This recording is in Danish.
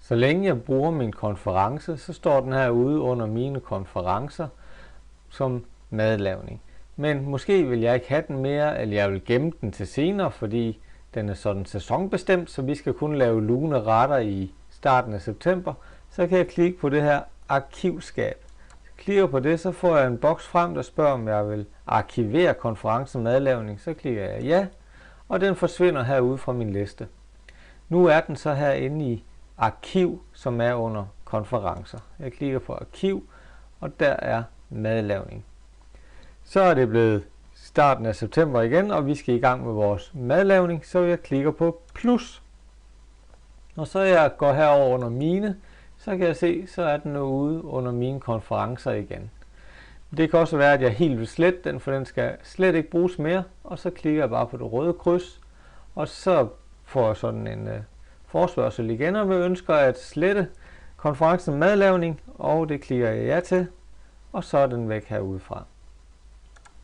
Så længe jeg bruger min konference, så står den herude under mine konferencer som madlavning. Men måske vil jeg ikke have den mere, eller jeg vil gemme den til senere, fordi den er sådan sæsonbestemt, så vi skal kun lave lune retter i starten af september. Så kan jeg klikke på det her arkivskab. Klikker på det, så får jeg en boks frem, der spørger, om jeg vil arkivere konferencen madlavning. Så klikker jeg ja, og den forsvinder herude fra min liste. Nu er den så herinde i arkiv, som er under konferencer. Jeg klikker på arkiv, og der er madlavning. Så er det blevet starten af september igen, og vi skal i gang med vores madlavning, så jeg klikker på plus. Og så jeg går herover under mine, så kan jeg se, så er den nu ude under mine konferencer igen. Det kan også være, at jeg helt vil slette den, for den skal slet ikke bruges mere. Og så klikker jeg bare på det røde kryds, og så får jeg sådan en forespørgsel igen, og vi ønsker at slette konferencen madlavning, og det klikker jeg ja til, og så er den væk herudefra.